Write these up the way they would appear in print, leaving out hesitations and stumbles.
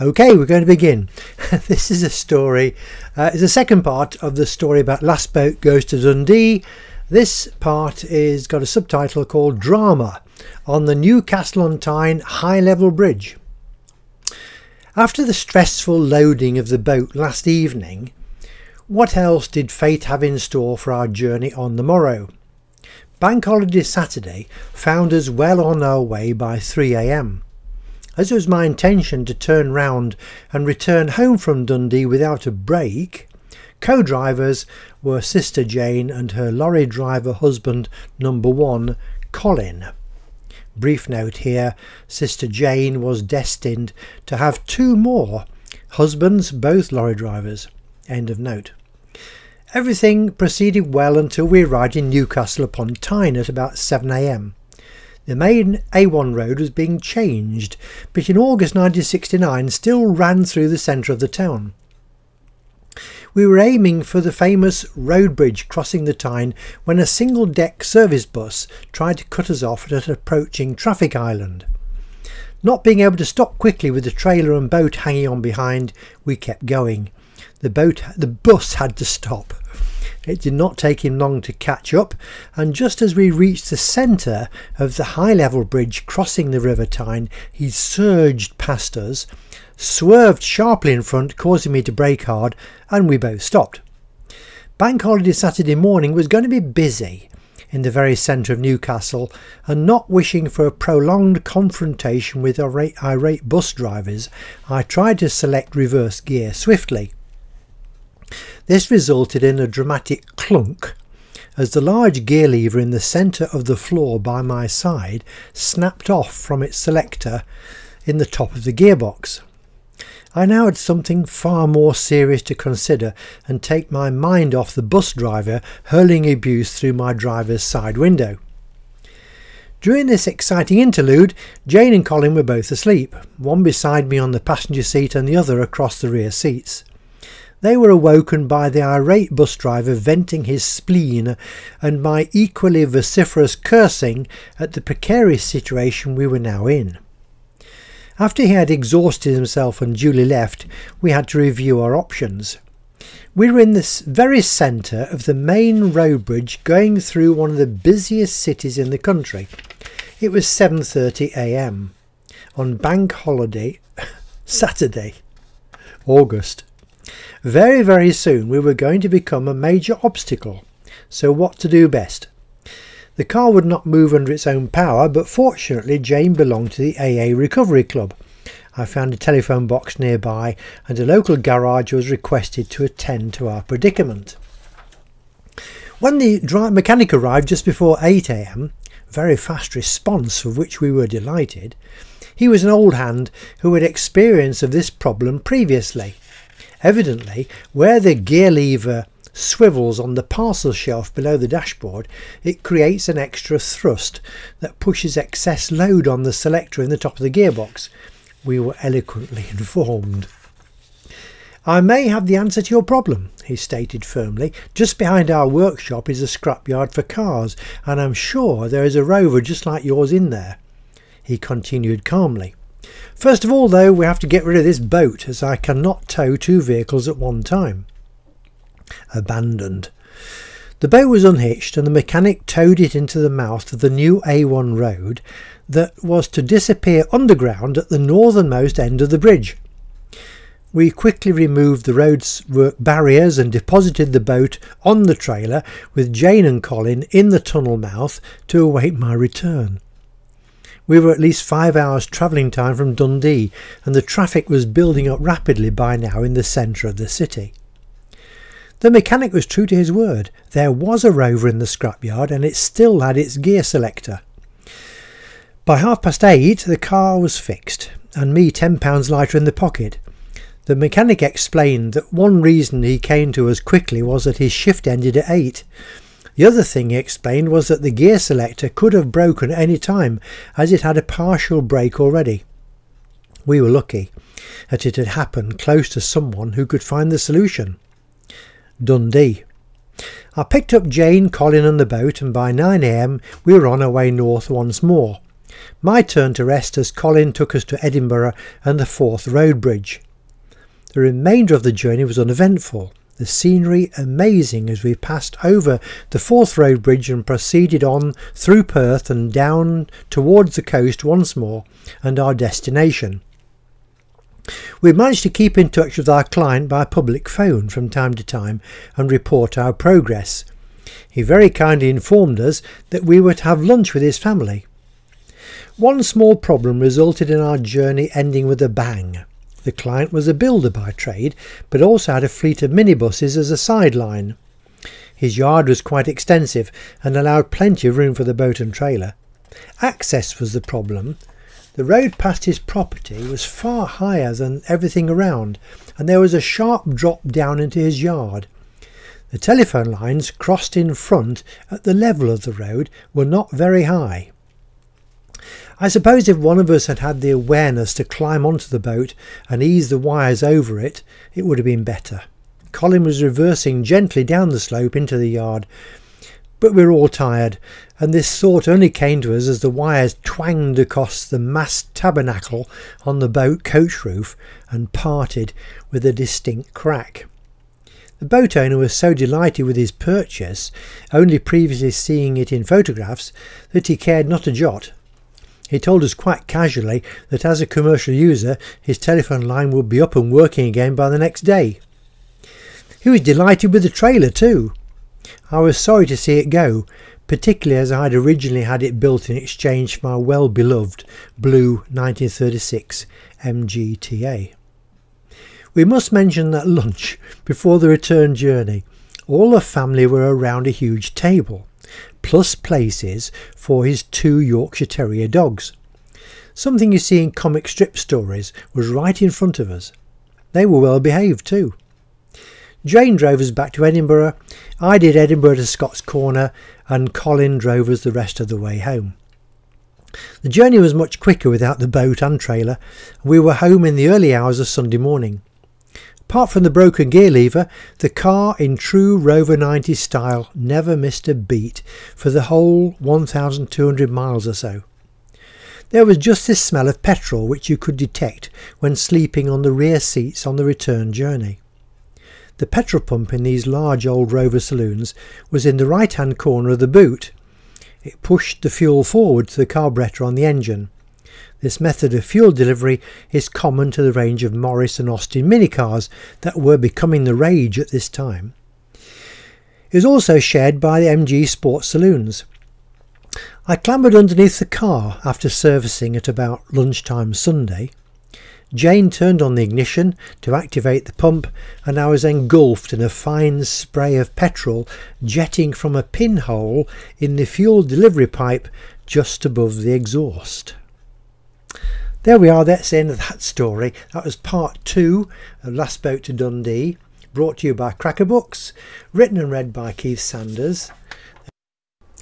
Okay, we're going to begin. This is a story, it's the second part of the story about Last Boat Goes to Dundee. This part is got a subtitle called Drama on the Newcastle on Tyne high level bridge. After the stressful loading of the boat last evening, what else did fate have in store for our journey on the morrow? Bank holiday Saturday found us well on our way by 3 AM. As it was my intention to turn round and return home from Dundee without a break, co-drivers were Sister Jane and her lorry driver husband number 1, Colin. Brief note here, Sister Jane was destined to have 2 more husbands, both lorry drivers. End of note. Everything proceeded well until we arrived in Newcastle upon Tyne at about 7 AM. The main A1 road was being changed, but in August 1969 still ran through the centre of the town. We were aiming for the famous road bridge crossing the Tyne when a single-deck service bus tried to cut us off at an approaching traffic island. Not being able to stop quickly with the trailer and boat hanging on behind, we kept going. The bus had to stop. It did not take him long to catch up, and just as we reached the centre of the high-level bridge crossing the River Tyne, he surged past us, swerved sharply in front, causing me to brake hard, and we both stopped. Bank holiday Saturday morning was going to be busy in the very centre of Newcastle, and not wishing for a prolonged confrontation with irate bus drivers, I tried to select reverse gear swiftly. This resulted in a dramatic clunk as the large gear lever in the centre of the floor by my side snapped off from its selector in the top of the gearbox. I now had something far more serious to consider and take my mind off the bus driver hurling abuse through my driver's side window. During this exciting interlude, Jane and Colin were both asleep, one beside me on the passenger seat and the other across the rear seats. They were awoken by the irate bus driver venting his spleen and my equally vociferous cursing at the precarious situation we were now in. After he had exhausted himself and duly left, we had to review our options. We were in the very centre of the main road bridge going through one of the busiest cities in the country. It was 7:30 AM on Bank Holiday Saturday, August. Very, very soon we were going to become a major obstacle, so what to do best? The car would not move under its own power, but fortunately Jane belonged to the AA Recovery Club. I found a telephone box nearby and a local garage was requested to attend to our predicament. When the mechanic arrived just before 8 AM, very fast response for which we were delighted, he was an old hand who had experience of this problem previously. Evidently, where the gear lever swivels on the parcel shelf below the dashboard, it creates an extra thrust that pushes excess load on the selector in the top of the gearbox. We were eloquently informed. "I may have the answer to your problem," he stated firmly. "Just behind our workshop is a scrapyard for cars, and I'm sure there is a Rover just like yours in there." He continued calmly. "First of all, though, we have to get rid of this boat, as I cannot tow 2 vehicles at one time." Abandoned. The boat was unhitched and the mechanic towed it into the mouth of the new A1 road that was to disappear underground at the northernmost end of the bridge. We quickly removed the roadwork barriers and deposited the boat on the trailer with Jane and Colin in the tunnel mouth to await my return. We were at least 5 hours travelling time from Dundee, and the traffic was building up rapidly by now in the centre of the city. The mechanic was true to his word. There was a Rover in the scrapyard and it still had its gear selector. By 8:30 the car was fixed and me £10 lighter in the pocket. The mechanic explained that one reason he came to us quickly was that his shift ended at 8. The other thing he explained was that the gear selector could have broken at any time, as it had a partial break already. We were lucky that it had happened close to someone who could find the solution. Dundee. I picked up Jane, Colin and the boat, and by 9 AM we were on our way north once more. My turn to rest as Colin took us to Edinburgh and the Forth Road Bridge. The remainder of the journey was uneventful, the scenery amazing as we passed over the Forth Road Bridge and proceeded on through Perth and down towards the coast once more and our destination. We managed to keep in touch with our client by public phone from time to time and report our progress. He very kindly informed us that we were to have lunch with his family. One small problem resulted in our journey ending with a bang. The client was a builder by trade, but also had a fleet of minibuses as a sideline. His yard was quite extensive and allowed plenty of room for the boat and trailer. Access was the problem. The road past his property was far higher than everything around, and there was a sharp drop down into his yard. The telephone lines crossed in front at the level of the road were not very high. I suppose if one of us had had the awareness to climb onto the boat and ease the wires over it, it would have been better. Colin was reversing gently down the slope into the yard, but we were all tired, and this thought only came to us as the wires twanged across the mast tabernacle on the boat coach roof and parted with a distinct crack. The boat owner was so delighted with his purchase, only previously seeing it in photographs, that he cared not a jot. He told us quite casually that as a commercial user his telephone line would be up and working again by the next day. He was delighted with the trailer too. I was sorry to see it go, particularly as I had originally had it built in exchange for my well-beloved blue 1936 MGTA. We must mention that lunch before the return journey. All the family were around a huge table, plus places for his 2 Yorkshire Terrier dogs. Something you see in comic strip stories was right in front of us. They were well behaved too. Jane drove us back to Edinburgh, I did Edinburgh to Scott's Corner, and Colin drove us the rest of the way home. The journey was much quicker without the boat and trailer. We were home in the early hours of Sunday morning. Apart from the broken gear lever, the car in true Rover 90 style never missed a beat for the whole 1,200 miles or so. There was just this smell of petrol which you could detect when sleeping on the rear seats on the return journey. The petrol pump in these large old Rover saloons was in the right hand corner of the boot. It pushed the fuel forward to the carburettor on the engine. This method of fuel delivery is common to the range of Morris and Austin minicars that were becoming the rage at this time. It was also shared by the MG Sports saloons. I clambered underneath the car after servicing at about lunchtime Sunday. Jane turned on the ignition to activate the pump, and I was engulfed in a fine spray of petrol jetting from a pinhole in the fuel delivery pipe just above the exhaust. There we are, that's the end of that story. That was part 2 of Last Boat to Dundee, brought to you by Cracker Books, written and read by Keith Sanders.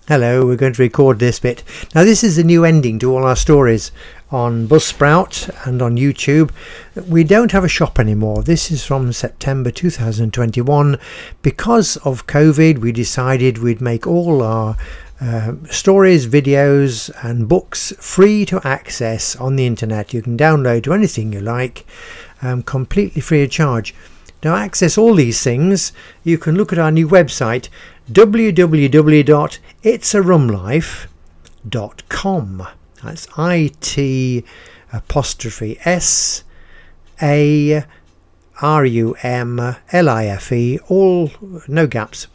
Hello, we're going to record this bit. Now this is the new ending to all our stories on Buzzsprout and on YouTube. We don't have a shop anymore. This is from September 2021. Because of COVID, we decided we'd make all our stories, videos and books free to access on the internet. You can download to anything you like, completely free of charge. Now, access all these things, you can look at our new website, www.itsarumlife.com. That's IT'Sarumlife, all no gaps,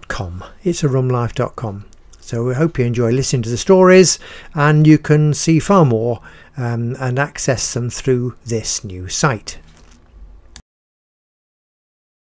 .com. itsarumlife.com. So we hope you enjoy listening to the stories, and you can see far more and access them through this new site.